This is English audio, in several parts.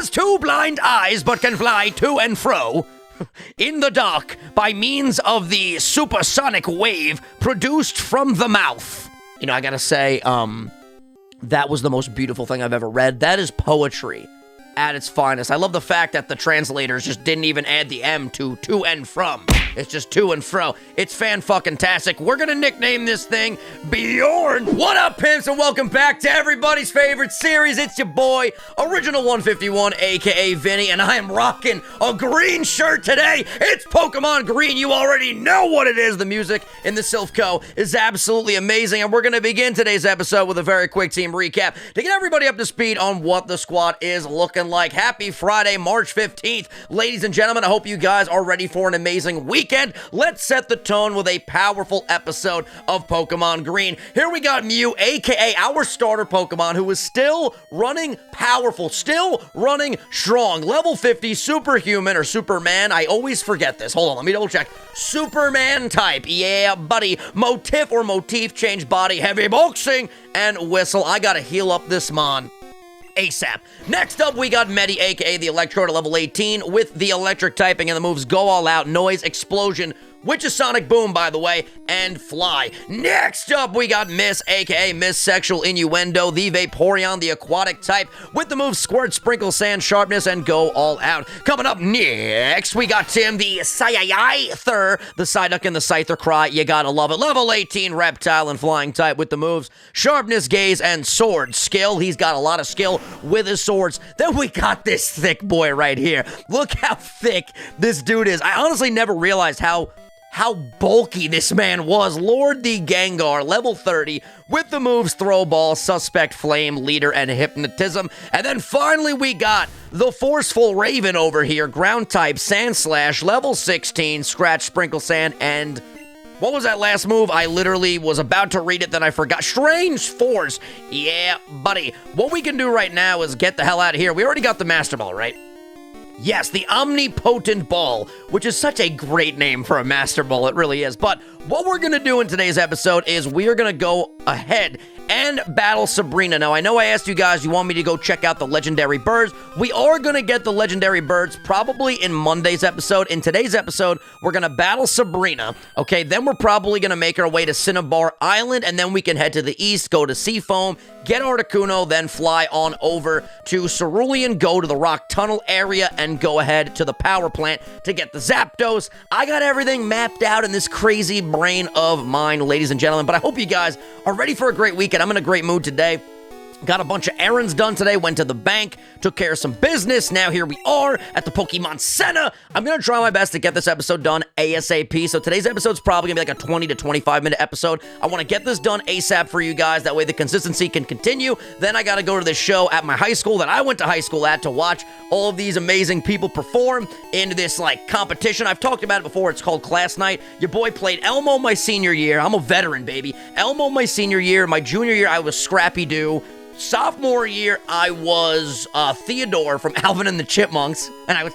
has 2 blind eyes but can fly to and fro in the dark by means of the supersonic wave produced from the mouth. You know, I gotta say, that was the most beautiful thing I've ever read. That is poetry at its finest. I love the fact that the translators just didn't even add the M to and from. It's just to and fro. It's fan-fucking-tastic. We're gonna nickname this thing Bjorn. What up, pimps, and welcome back to everybody's favorite series. It's your boy, Original 151, aka Vinny, and I am rocking a green shirt today. It's Pokemon Green. You already know what it is. The music in the Silphco is absolutely amazing, and we're gonna begin today's episode with a very quick team recap to get everybody up to speed on what the squad is looking like. Happy Friday, March 15th. Ladies and gentlemen, I hope you guys are ready for an amazing weekend. Let's set the tone with a powerful episode of Pokemon Green. Here we got Mew, aka our starter Pokemon, who is still running powerful, still running strong. Level 50, superhuman or Superman. I always forget this. Hold on, let me double check. Superman type. Yeah, buddy. MOTIF or Motif, change body, heavy boxing, and whistle. I gotta heal up this mon ASAP. Next up, we got Medi, aka the Electrode at level 18, with the electric typing and the moves Go All Out, Noise, Explosion, which is Sonic Boom, by the way, and Fly. Next up, we got Miss, aka Miss Sexual Innuendo, the Vaporeon, the aquatic type, with the moves Squirt, Sprinkle, Sand, Sharpness, and Go All Out. Coming up next, we got Tim, the Scyther, the Psyduck and the Scyther Cry. You gotta love it. Level 18 Reptile and Flying type with the moves Sharpness, Gaze, and Sword skill. He's got a lot of skill with his swords. Then we got this thick boy right here. Look how thick this dude is. I honestly never realized how bulky this man was. Lord the Gengar, level 30, with the moves Throw Ball, Suspect, Flame, Leader, and Hypnotism. And then finally we got the Forceful Raven over here, ground type, Sand Slash, level 16, Scratch, Sprinkle Sand, and what was that last move? I literally was about to read it, then I forgot. Strange Force. Yeah, buddy. What we can do right now is get the hell out of here. We already got the Master Ball, right? Yes, the Omnipotent Ball, which is such a great name for a Master Ball, it really is. But what we're going to do in today's episode is we are going to go ahead and battle Sabrina. Now, I know I asked you guys, you want me to go check out the Legendary Birds. We are going to get the Legendary Birds probably in Monday's episode. In today's episode, we're going to battle Sabrina, okay? Then we're probably going to make our way to Cinnabar Island, and then we can head to the east, go to Seafoam, get Articuno, then fly on over to Cerulean, go to the Rock Tunnel area, and go ahead to the power plant to get the Zapdos. I got everything mapped out in this crazy brain of mine, ladies and gentlemen, but I hope you guys are ready for a great weekend. I'm in a great mood today. Got a bunch of errands done today, went to the bank, took care of some business. Now here we are at the Pokemon Center. I'm going to try my best to get this episode done ASAP. So today's episode's probably going to be like a 20 to 25 minute episode. I want to get this done ASAP for you guys. That way the consistency can continue. Then I got to go to this show at my high school that I went to high school at to watch all of these amazing people perform in this like competition. I've talked about it before. It's called Class Night. Your boy played Elmo my senior year. I'm a veteran, baby. Elmo my senior year. My junior year, I was Scrappy Doo. Sophomore year, I was Theodore from Alvin and the Chipmunks, and I would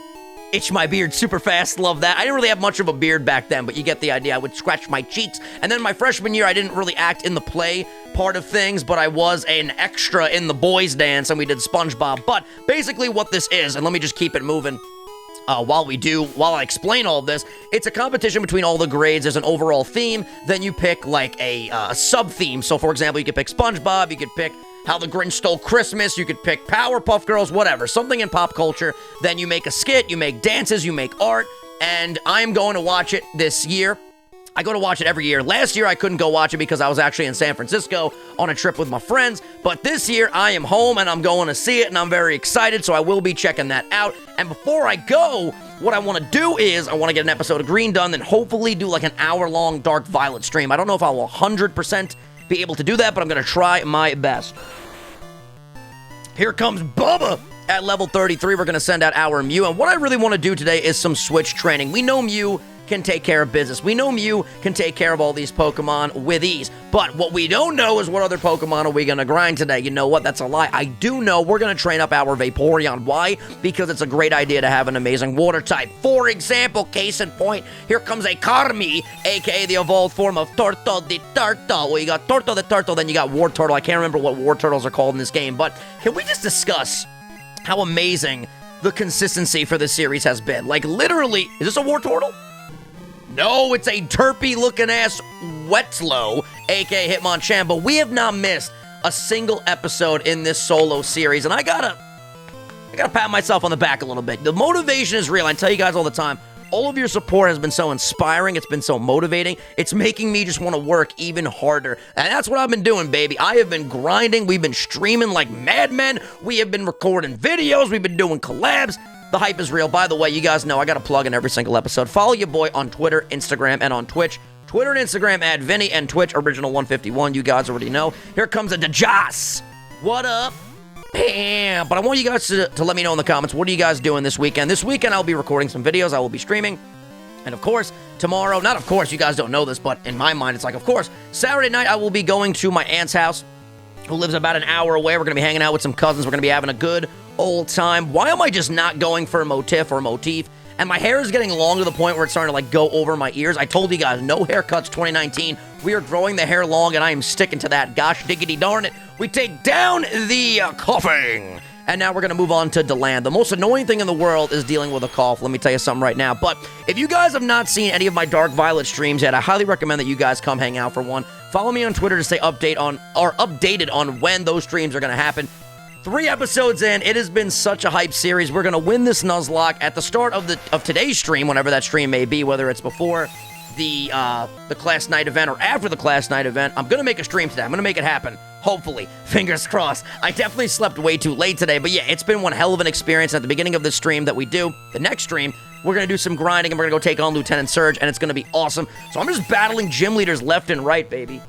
itch my beard super fast. Love that. I didn't really have much of a beard back then, but you get the idea. I would scratch my cheeks. And then my freshman year, I didn't really act in the play part of things, but I was an extra in the boys' dance, and we did SpongeBob. But basically what this is, and let me just keep it moving. While I explain all of this, it's a competition between all the grades. There's an overall theme, then you pick like a sub-theme. So for example, you could pick SpongeBob, you could pick How the Grinch Stole Christmas, you could pick Powerpuff Girls, whatever, something in pop culture. Then you make a skit, you make dances, you make art, and I'm going to watch it this year. I go to watch it every year. Last year, I couldn't go watch it because I was actually in San Francisco on a trip with my friends. But this year, I am home and I'm going to see it, and I'm very excited, so I will be checking that out. And before I go, what I want to do is I want to get an episode of Green done, then hopefully do like an hour-long Dark Violet stream. I don't know if I will 100% be able to do that, but I'm going to try my best. Here comes Bubba. At level 33, we're going to send out our Mew. And what I really want to do today is some switch training. We know Mew can take care of business. We know Mew can take care of all these Pokemon with ease. But what we don't know is what other Pokemon are we going to grind today. You know what? That's a lie. I do know we're going to train up our Vaporeon. Why? Because it's a great idea to have an amazing water type. For example, case in point, here comes a Carmi, aka the evolved form of Torto the Turtle. Well, you got Torto the Turtle, then you got War Turtle. I can't remember what War Turtles are called in this game. But can we just discuss how amazing the consistency for this series has been. Like, literally, is this a Wartortle? No, it's a derpy-looking-ass Wetslow, a.k.a. Hitmonchan, but we have not missed a single episode in this solo series, and I gotta pat myself on the back a little bit. The motivation is real. I tell you guys all the time, all of your support has been so inspiring. It's been so motivating. It's making me just want to work even harder, and that's what I've been doing, baby. I have been grinding. We've been streaming like madmen. We have been recording videos. We've been doing collabs. The hype is real. By the way, you guys know I got a plug in every single episode. Follow your boy on Twitter, Instagram, and on Twitch. Twitter and Instagram at Vinny, and Twitch, Original151. You guys already know. Here comes a Dejas. What up? Bam. But I want you guys to let me know in the comments, what are you guys doing this weekend? This weekend, I'll be recording some videos. I will be streaming. And of course, tomorrow, not of course, you guys don't know this, but in my mind, it's like, of course, Saturday night, I will be going to my aunt's house, who lives about an hour away. We're going to be hanging out with some cousins. We're going to be having a good old time. Why am I just not going for a MOTIF or MOTIF? And my hair is getting long to the point where it's starting to, like, go over my ears. I told you guys, no haircuts 2019. We are growing the hair long, and I am sticking to that. Gosh diggity darn it. We take down the coughing. And now we're going to move on to Deland. The most annoying thing in the world is dealing with a cough. Let me tell you something right now. But if you guys have not seen any of my Dark Violet streams yet, I highly recommend that you guys come hang out for one. Follow me on Twitter to stay updated on when those streams are going to happen. 3 episodes in, it has been such a hype series. We're going to win this Nuzlocke at the start of today's stream, whenever that stream may be, whether it's before the class night event or after the class night event. I'm going to make a stream today. I'm going to make it happen. Hopefully. Fingers crossed. I definitely slept way too late today, but yeah, it's been one hell of an experience. At the beginning of this stream that we do, the next stream, we're going to do some grinding, and we're going to go take on Lieutenant Surge, and it's going to be awesome. So I'm just battling gym leaders left and right, baby.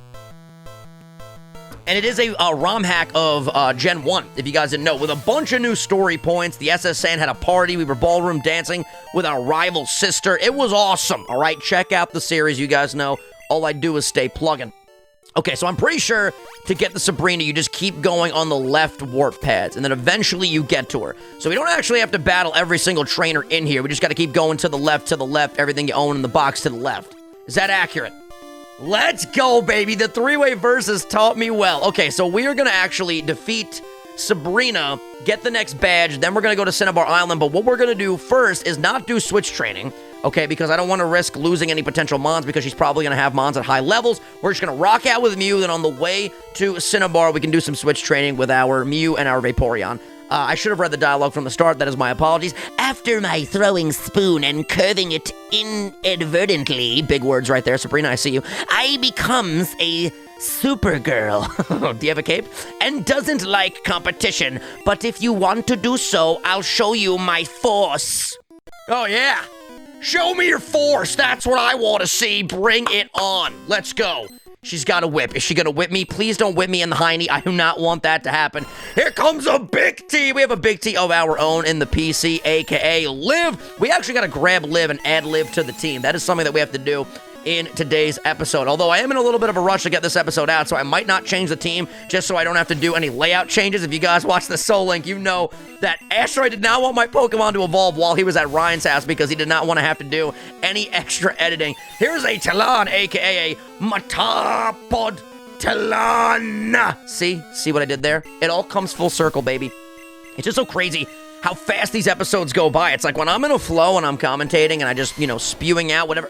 And it is a ROM hack of Gen 1, if you guys didn't know, with a bunch of new story points. The SSN had a party. We were ballroom dancing with our rival sister. It was awesome. All right, check out the series. You guys know all I do is stay plugging. Okay, so I'm pretty sure to get the Sabrina, you just keep going on the left warp pads, and then eventually you get to her. So we don't actually have to battle every single trainer in here. We just got to keep going to the left, everything you own in the box to the left. Is that accurate? Let's go, baby. The 3-way versus taught me well. Okay, so we are going to actually defeat Sabrina, get the next badge, then we're going to go to Cinnabar Island, but what we're going to do first is not do switch training, okay, because I don't want to risk losing any potential Mons, because she's probably going to have Mons at high levels. We're just going to rock out with Mew, then on the way to Cinnabar, we can do some switch training with our Mew and our Vaporeon. I should have read the dialogue from the start. That is my apologies. After my throwing spoon and curving it inadvertently, big words right there, Sabrina, I see you, I becomes a Supergirl. Do you have a cape? And doesn't like competition. But if you want to do so, I'll show you my force. Oh, yeah. Show me your force. That's what I want to see. Bring it on. Let's go. She's got a whip. Is she going to whip me? Please don't whip me in the hiney. I do not want that to happen. Here comes a big T. We have a big T of our own in the PC, a.k.a. Liv. We actually got to grab Liv and add Liv to the team. That is something that we have to do in today's episode. Although I am in a little bit of a rush to get this episode out, so I might not change the team just so I don't have to do any layout changes. If you guys watch the Soul Link, you know that Asteroid did not want my Pokemon to evolve while he was at Ryan's house because he did not want to have to do any extra editing. Here's a Talon, aka a Metapod Talon. See what I did there? It all comes full circle, baby. It's just so crazy how fast these episodes go by. It's like when I'm in a flow and I'm commentating and I just, spewing out whatever.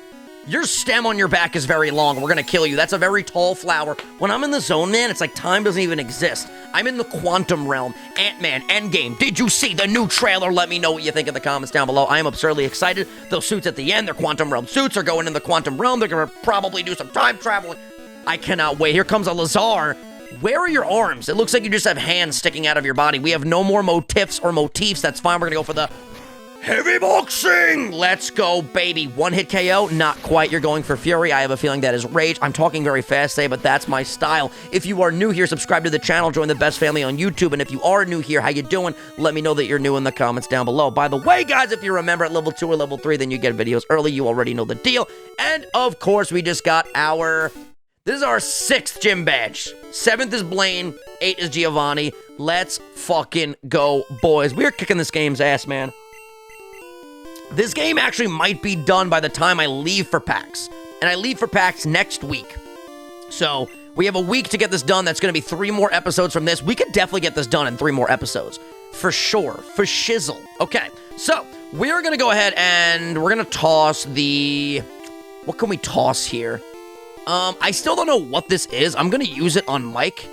Your stem on your back is very long. We're going to kill you. That's a very tall flower. When I'm in the zone, man, it's like time doesn't even exist. I'm in the quantum realm. Ant-Man, Endgame. Did you see the new trailer? Let me know what you think in the comments down below. I am absurdly excited. Those suits at the end, they're quantum realm suits, are going in the quantum realm. They're going to probably do some time traveling. I cannot wait. Here comes a Lazar. Where are your arms? It looks like you just have hands sticking out of your body. We have no more motifs or motifs. That's fine. We're going to go for the heavy boxing! Let's go, baby. One hit KO? Not quite. You're going for Fury. I have a feeling that is Rage. I'm talking very fast today, but that's my style. If you are new here, subscribe to the channel. Join the best family on YouTube. And if you are new here, how you doing? Let me know that you're new in the comments down below. By the way, guys, if you remember at level 2 or level 3, then you get videos early. You already know the deal. And, of course, we just got our... This is our 6th gym badge. 7th is Blaine. 8 is Giovanni. Let's fucking go, boys. We're kicking this game's ass, man. This game actually might be done by the time I leave for PAX. And I leave for PAX next week. So, we have a week to get this done. That's going to be 3 more episodes from this. We could definitely get this done in 3 more episodes. For sure. For shizzle. Okay, so we're going to go ahead and we're going to toss the... What can we toss here? I still don't know what this is. I'm going to use it on Mike.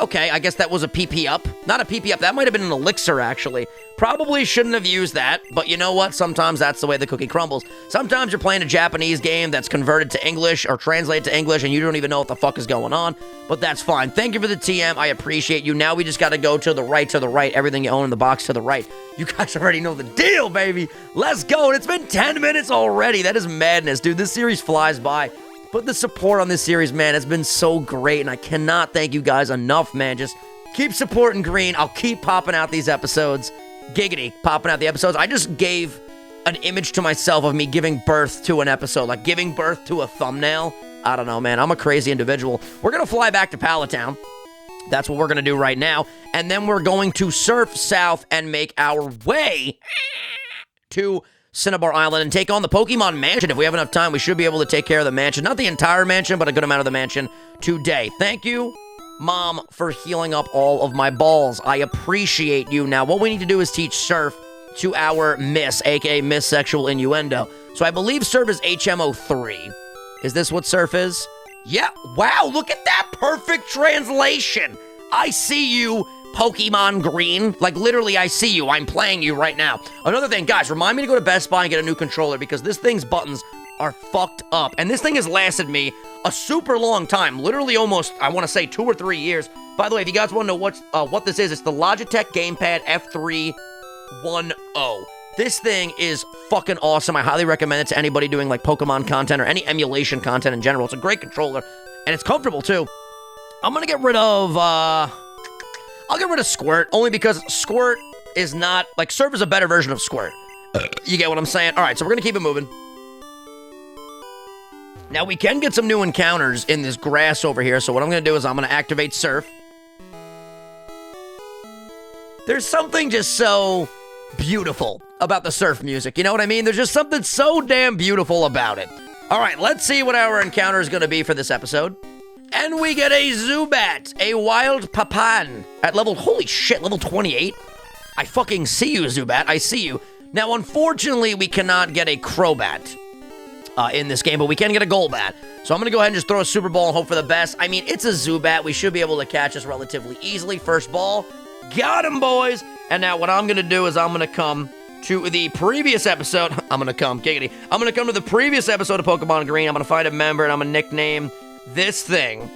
Okay, I guess that was a PP up. Not a PP up. That might have been an elixir, actually. Probably shouldn't have used that, but you know what? Sometimes that's the way the cookie crumbles. Sometimes you're playing a Japanese game that's converted to English or translated to English, and you don't even know what the fuck is going on, but that's fine. Thank you for the TM. I appreciate you. Now we just got to go to the right. Everything you own in the box to the right. You guys already know the deal, baby. Let's go. And it's been 10 minutes already. That is madness, dude. This series flies by. But the support on this series, man, has been so great, and I cannot thank you guys enough, man. Just keep supporting Green. I'll keep popping out these episodes. Giggity, popping out the episodes. I just gave an image to myself of me giving birth to an episode, like giving birth to a thumbnail. I don't know, man. I'm a crazy individual. We're going to fly back to Palatown. That's what we're going to do right now. And then we're going to surf south and make our way to Cinnabar Island and take on the Pokemon Mansion. If we have enough time, we should be able to take care of the mansion. Not the entire mansion, but a good amount of the mansion today. Thank you, Mom, for healing up all of my balls. I appreciate you. Now, what we need to do is teach Surf to our Miss, aka Miss Sexual Innuendo. So I believe Surf is HMO3. Is this what Surf is? Yeah. Wow, look at that perfect translation. I see you, Pokemon Green. Like, literally, I see you. I'm playing you right now. Another thing, guys, remind me to go to Best Buy and get a new controller because this thing's buttons are fucked up. And this thing has lasted me a super long time. Literally almost, I want to say 2 or 3 years. By the way, if you guys want to know what this is, it's the Logitech Gamepad F310. This thing is fucking awesome. I highly recommend it to anybody doing, like, Pokemon content or any emulation content in general. It's a great controller, and it's comfortable, too. I'm gonna get rid of, I'll get rid of Squirt, only because Squirt is not, like, Surf is a better version of Squirt. You get what I'm saying? All right, so we're going to keep it moving. Now, we can get some new encounters in this grass over here, so what I'm going to do is I'm going to activate Surf. There's something just so beautiful about the Surf music, you know what I mean? There's just something so damn beautiful about it. All right, let's see what our encounter is going to be for this episode. And we get a Zubat, a wild Papan at level, holy shit, level 28. I fucking see you, Zubat. I see you. Now, unfortunately, we cannot get a Crobat in this game, but we can get a Golbat. So I'm going to go ahead and just throw a Super Ball and hope for the best. I mean, it's a Zubat. We should be able to catch us relatively easily. First ball. Got him, boys. And now what I'm going to do is I'm going to come to the previous episode. I'm going to come, giggity. I'm going to come to the previous episode of Pokemon Green. I'm going to find a member, and I'm going to nickname this thing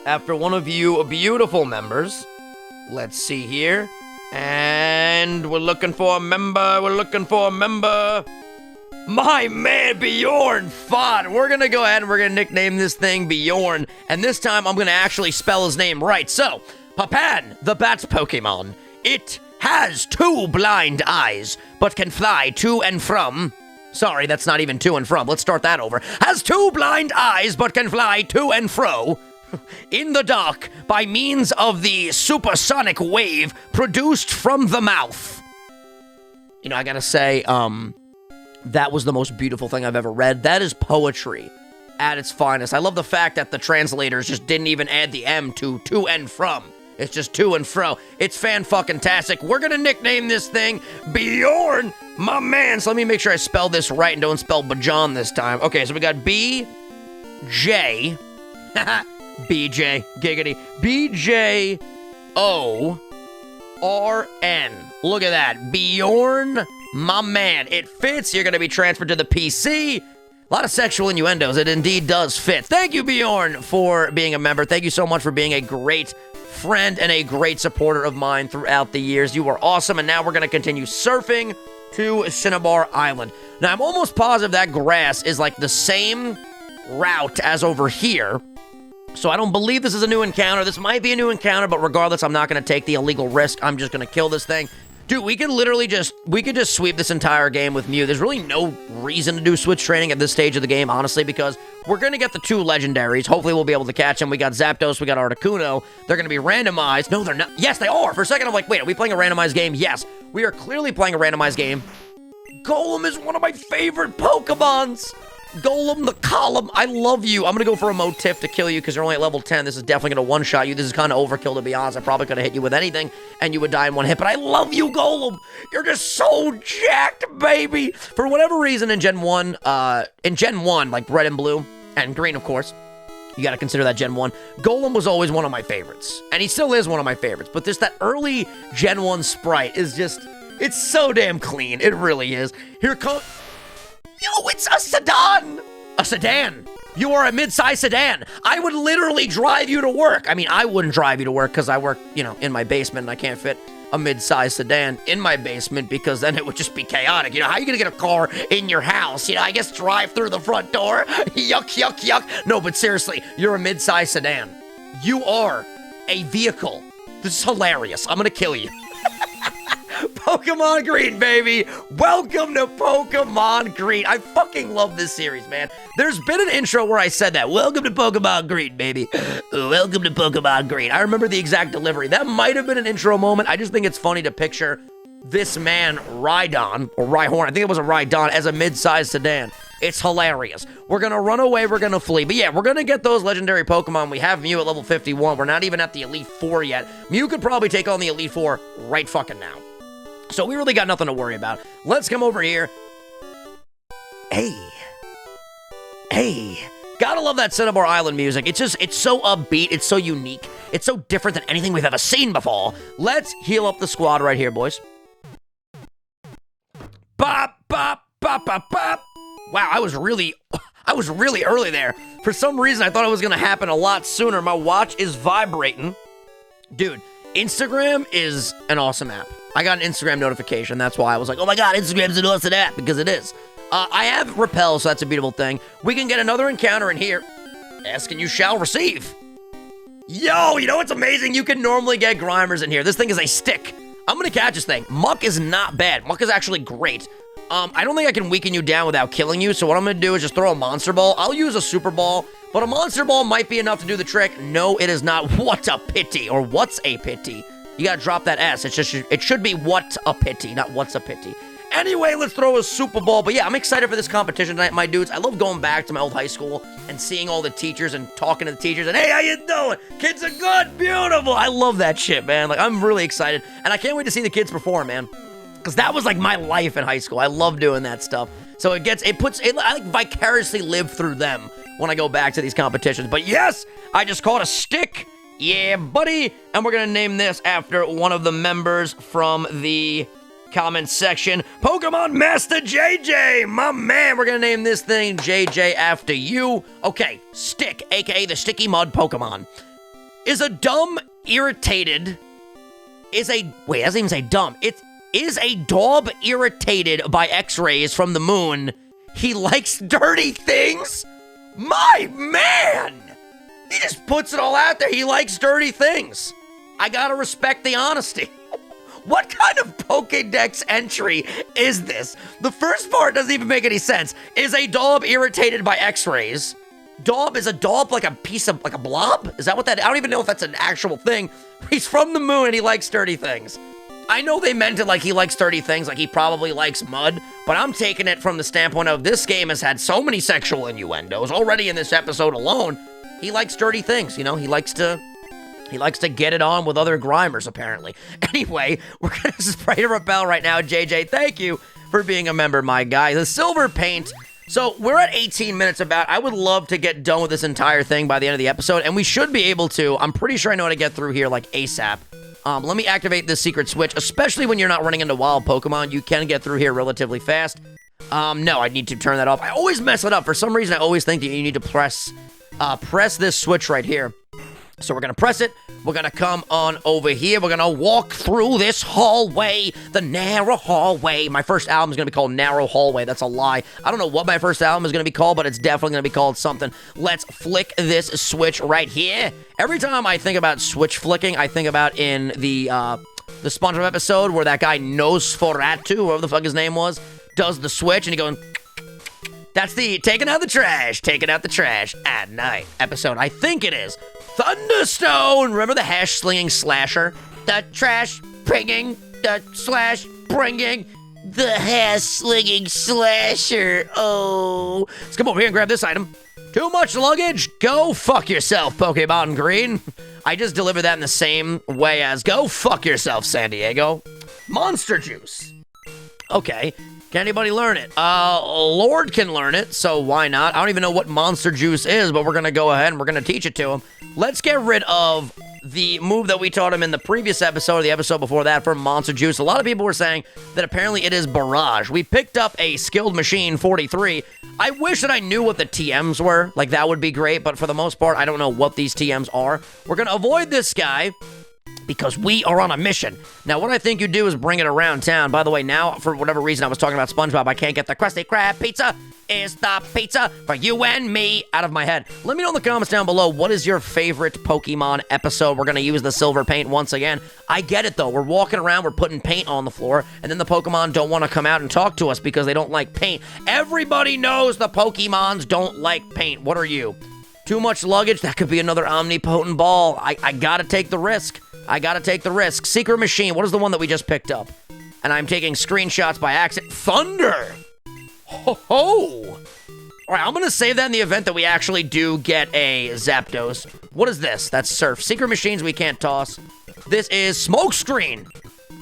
after one of you beautiful members. Let's see here. And we're looking for a member. My man, Bjorn Fod. We're going to go ahead and we're going to nickname this thing Bjorn. And this time I'm going to actually spell his name right. So, Papan, the bat Pokemon. It has 2 blind eyes, but can fly to and from... Sorry, that's not even to and from. Let's start that over. Has 2 blind eyes, but can fly to and fro in the dark by means of the supersonic wave produced from the mouth. You know, I gotta say, that was the most beautiful thing I've ever read. That is poetry at its finest. I love the fact that the translators just didn't even add the M to and from. It's just to and fro. It's fan-fucking-tastic. We're gonna nickname this thing Bjorn, my man. So let me make sure I spell this right and don't spell Bajon this time. Okay, so we got B-J. B-J. Giggity. B-J-O-R-N. Look at that. Bjorn, my man. It fits. You're gonna be transferred to the PC. A lot of sexual innuendos. It indeed does fit. Thank you, Bjorn, for being a member. Thank you so much for being a great friend and a great supporter of mine throughout the years. You were awesome, and now we're going to continue surfing to Cinnabar Island. Now, I'm almost positive that grass is like the same route as over here, so I don't believe this is a new encounter. This might be a new encounter, but regardless, I'm not going to take the illegal risk. I'm just going to kill this thing. Dude, we could literally just sweep this entire game with Mew. There's really no reason to do switch training at this stage of the game, honestly, because we're going to get the 2 legendaries. Hopefully, we'll be able to catch them. We got Zapdos, we got Articuno. They're going to be randomized. No, they're not. Yes, they are. For a second, I'm like, wait, are we playing a randomized game? Yes, we are clearly playing a randomized game. Golem is one of my favorite Pokemons. Golem the Column, I love you. I'm gonna go for a MOTIF to kill you because you're only at level 10. This is definitely gonna one-shot you. This is kind of overkill, to be honest. I probably could have hit you with anything and you would die in one hit, but I love you, Golem. You're just so jacked, baby. For whatever reason in Gen 1, like red and blue, and green, of course, you gotta consider that Gen 1, Golem was always one of my favorites. And he still is one of my favorites, but that early Gen 1 sprite is just, it's so damn clean. It really is. Here comes... Yo, it's a sedan! A sedan! You are a mid-size sedan. I would literally drive you to work. I mean, I wouldn't drive you to work because I work, you know, in my basement and I can't fit a mid-size sedan in my basement because then it would just be chaotic. You know, how are you gonna get a car in your house? You know, I guess drive through the front door. Yuck, yuck, yuck. No, but seriously, you're a mid-size sedan. You are a vehicle. This is hilarious. I'm gonna kill you. Pokemon Green, baby! Welcome to Pokemon Green. I fucking love this series, man. There's been an intro where I said that. Welcome to Pokemon Green, baby. Welcome to Pokemon Green. I remember the exact delivery. That might have been an intro moment. I just think it's funny to picture this man, Rhydon, or Rhyhorn, I think it was a Rhydon, as a mid-sized sedan. It's hilarious. We're gonna run away, we're gonna flee. But yeah, we're gonna get those legendary Pokemon. We have Mew at level 51. We're not even at the Elite Four yet. Mew could probably take on the Elite Four right fucking now. So we really got nothing to worry about. Let's come over here. Hey. Gotta love that Cinnabar Island music. It's so upbeat. It's so unique. It's so different than anything we've ever seen before. Let's heal up the squad right here, boys. Bop, bop, bop, bop, bop. Wow, I was really early there. For some reason, I thought it was gonna happen a lot sooner. My watch is vibrating. Dude, Instagram is an awesome app. I got an Instagram notification. That's why I was like, oh my god, Instagram's an awesome app, because it is. I have Repel, so that's a beautiful thing. We can get another encounter in here. Ask and you shall receive. Yo, you know what's amazing? You can normally get Grimers in here. This thing is a stick. I'm gonna catch this thing. Muck is not bad. Muck is actually great. I don't think I can weaken you down without killing you, so what I'm gonna do is just throw a Monster Ball. I'll use a Super Ball, but a Monster Ball might be enough to do the trick. No, it is not. What a pity, or what's a pity? You gotta drop that S. It should be what a pity, not what's a pity. Anyway, let's throw a Super Ball. But yeah, I'm excited for this competition tonight, my dudes. I love going back to my old high school and seeing all the teachers and talking to the teachers and, hey, how you doing? Kids are good, beautiful. I love that shit, man. Like, I'm really excited. And I can't wait to see the kids perform, man. Because that was like my life in high school. I love doing that stuff. So I like vicariously live through them when I go back to these competitions. But yes, I just caught a stick. Yeah, buddy. And we're going to name this after one of the members from the comment section. Pokemon Master JJ, my man. We're going to name this thing JJ after you. Okay, Stick, aka the Sticky Mud Pokemon, is a dumb, irritated, wait, it doesn't even say dumb. It is a daub irritated by X-rays from the moon. He likes dirty things? My man! He just puts it all out there. He likes dirty things. I gotta respect the honesty. What kind of Pokédex entry is this? The first part doesn't even make any sense. Is a daub irritated by X-rays? Daub, is a daub like a piece of, like a blob? Is that what that, I don't even know if that's an actual thing. He's from the moon and he likes dirty things. I know they meant it like he likes dirty things, like he probably likes mud, but I'm taking it from the standpoint of this game has had so many sexual innuendos already in this episode alone. He likes dirty things, you know, he likes to get it on with other Grimers, apparently. Anyway, we're gonna spray a Repel right now. JJ, thank you for being a member, my guy. The Silver Paint. So we're at 18 minutes about. I would love to get done with this entire thing by the end of the episode, and we should be able to. I'm pretty sure I know how to get through here like ASAP. Let me activate this secret switch, especially when you're not running into wild Pokemon. You can get through here relatively fast. No, I need to turn that off. I always mess it up. For some reason, I always think that you need to press this switch right here. So we're going to press it. We're going to come on over here. We're going to walk through this hallway, the narrow hallway. My first album is going to be called Narrow Hallway. That's a lie. I don't know what my first album is going to be called, but it's definitely going to be called something. Let's flick this switch right here. Every time I think about switch flicking, I think about in the SpongeBob episode where that guy Nosferatu, whoever the fuck his name was, does the switch and he goes... That's the taking out the trash at night episode. I think it is. Thunderstone! Remember the hash slinging slasher? The trash bringing, the slash bringing. The hair-slinging slasher. Oh. Let's come over here and grab this item. Too much luggage? Go fuck yourself, Pokemon Green. I just deliver that in the same way as go fuck yourself, San Diego. Monster Juice. Okay. Can anybody learn it? Lord can learn it, so why not? I don't even know what Monster Juice is, but we're going to go ahead and we're going to teach it to him. Let's get rid of the move that we taught him in the previous episode, or the episode before that, for Monster Juice. A lot of people were saying that apparently it is Barrage. We picked up a Skilled Machine 43. I wish that I knew what the TMs were. Like, that would be great, but for the most part, I don't know what these TMs are. We're going to avoid this guy, because we are on a mission. Now, what I think you do is bring it around town. By the way, now, for whatever reason I was talking about SpongeBob, I can't get the Krusty Krab pizza. Is the pizza for you and me out of my head. Let me know in the comments down below, what is your favorite Pokemon episode? We're going to use the silver paint once again. I get it, though. We're walking around, we're putting paint on the floor, and then the Pokemon don't want to come out and talk to us because they don't like paint. Everybody knows the Pokemons don't like paint. What are you? Too much luggage? That could be another omnipotent ball. I gotta take the risk. I gotta take the risk. Secret Machine. What is the one that we just picked up? And I'm taking screenshots by accident. Thunder! Ho ho! Alright, I'm gonna save that in the event that we actually do get a Zapdos. What is this? That's Surf. Secret Machines we can't toss. This is Smokescreen.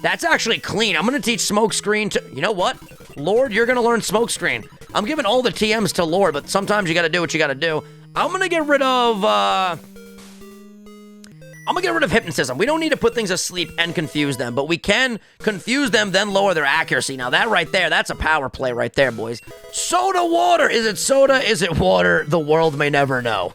That's actually clean. I'm gonna teach Smokescreen to... You know what? Lord, you're gonna learn Smokescreen. I'm giving all the TMs to Lord, but sometimes you gotta do what you gotta do. I'm gonna get rid of, Hypnotism. We don't need to put things asleep and confuse them, but we can confuse them, then lower their accuracy. Now, that right there, that's a power play right there, boys. Soda water! Is it soda? Is it water? The world may never know.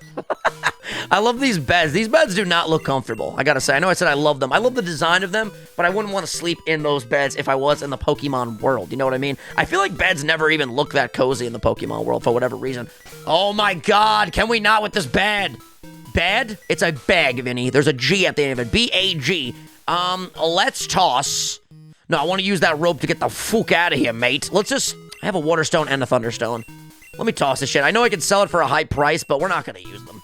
I love these beds. These beds do not look comfortable, I gotta say. I know I said I love them. I love the design of them, but I wouldn't want to sleep in those beds if I was in the Pokemon world. You know what I mean? I feel like beds never even look that cozy in the Pokemon world for whatever reason. Oh my god, can we not with this bed? Bed? It's a bag, Vinny. There's a G at the end of it. B-A-G. Let's toss. No, I want to use that rope to get the fuck out of here, mate. Let's just... I have a Water Stone and a Thunderstone. Let me toss this shit. I know I can sell it for a high price, but we're not going to use them.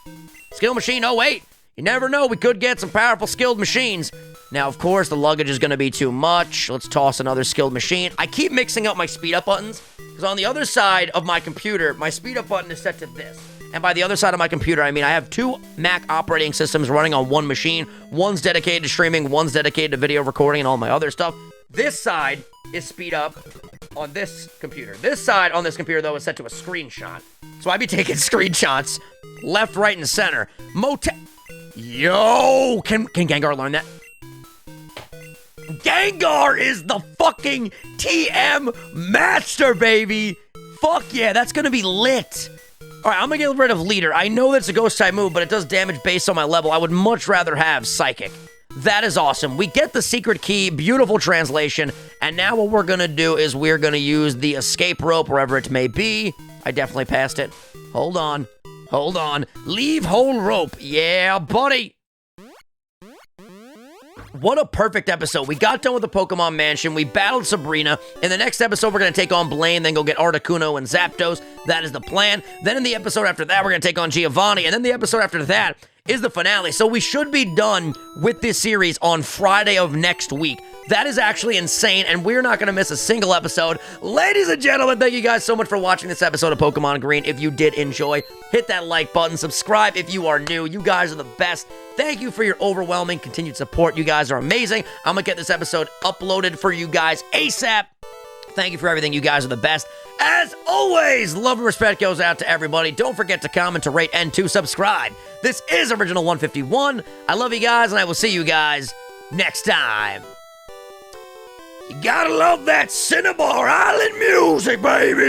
Skill Machine. Oh, wait. You never know. We could get some powerful skilled machines. Now, of course, the luggage is going to be too much. Let's toss another skilled machine. I keep mixing up my speed up buttons, because on the other side of my computer, my speed up button is set to this. And by the other side of my computer, I mean I have two Mac operating systems running on one machine. One's dedicated to streaming, one's dedicated to video recording and all my other stuff. This side is speed up on this computer. This side on this computer, though, is set to a screenshot. So I be taking screenshots left, right, and center. Yo! Can Gengar learn that? Gengar is the fucking TM master, baby! Fuck yeah, that's gonna be lit. Alright, I'm gonna get rid of Leader. I know that's a ghost type move, but it does damage based on my level. I would much rather have Psychic. That is awesome. We get the secret key, beautiful translation, and now what we're gonna do is we're gonna use the escape rope wherever it may be. I definitely passed it. Hold on. Hold on. Leave hole rope. Yeah, buddy. What a perfect episode. We got done with the Pokemon Mansion. We battled Sabrina. In the next episode, we're going to take on Blaine, then go get Articuno and Zapdos. That is the plan. Then in the episode after that, we're going to take on Giovanni. And then the episode after that is the finale. So we should be done with this series on Friday of next week. That is actually insane, and we're not going to miss a single episode. Ladies and gentlemen, thank you guys so much for watching this episode of Pokemon Green. If you did enjoy, hit that like button. Subscribe if you are new. You guys are the best. Thank you for your overwhelming continued support. You guys are amazing. I'm going to get this episode uploaded for you guys ASAP. Thank you for everything. You guys are the best. As always, love and respect goes out to everybody. Don't forget to comment, to rate, and to subscribe. This is Original 151. I love you guys, and I will see you guys next time. You gotta love that Cinnabar Island music, baby!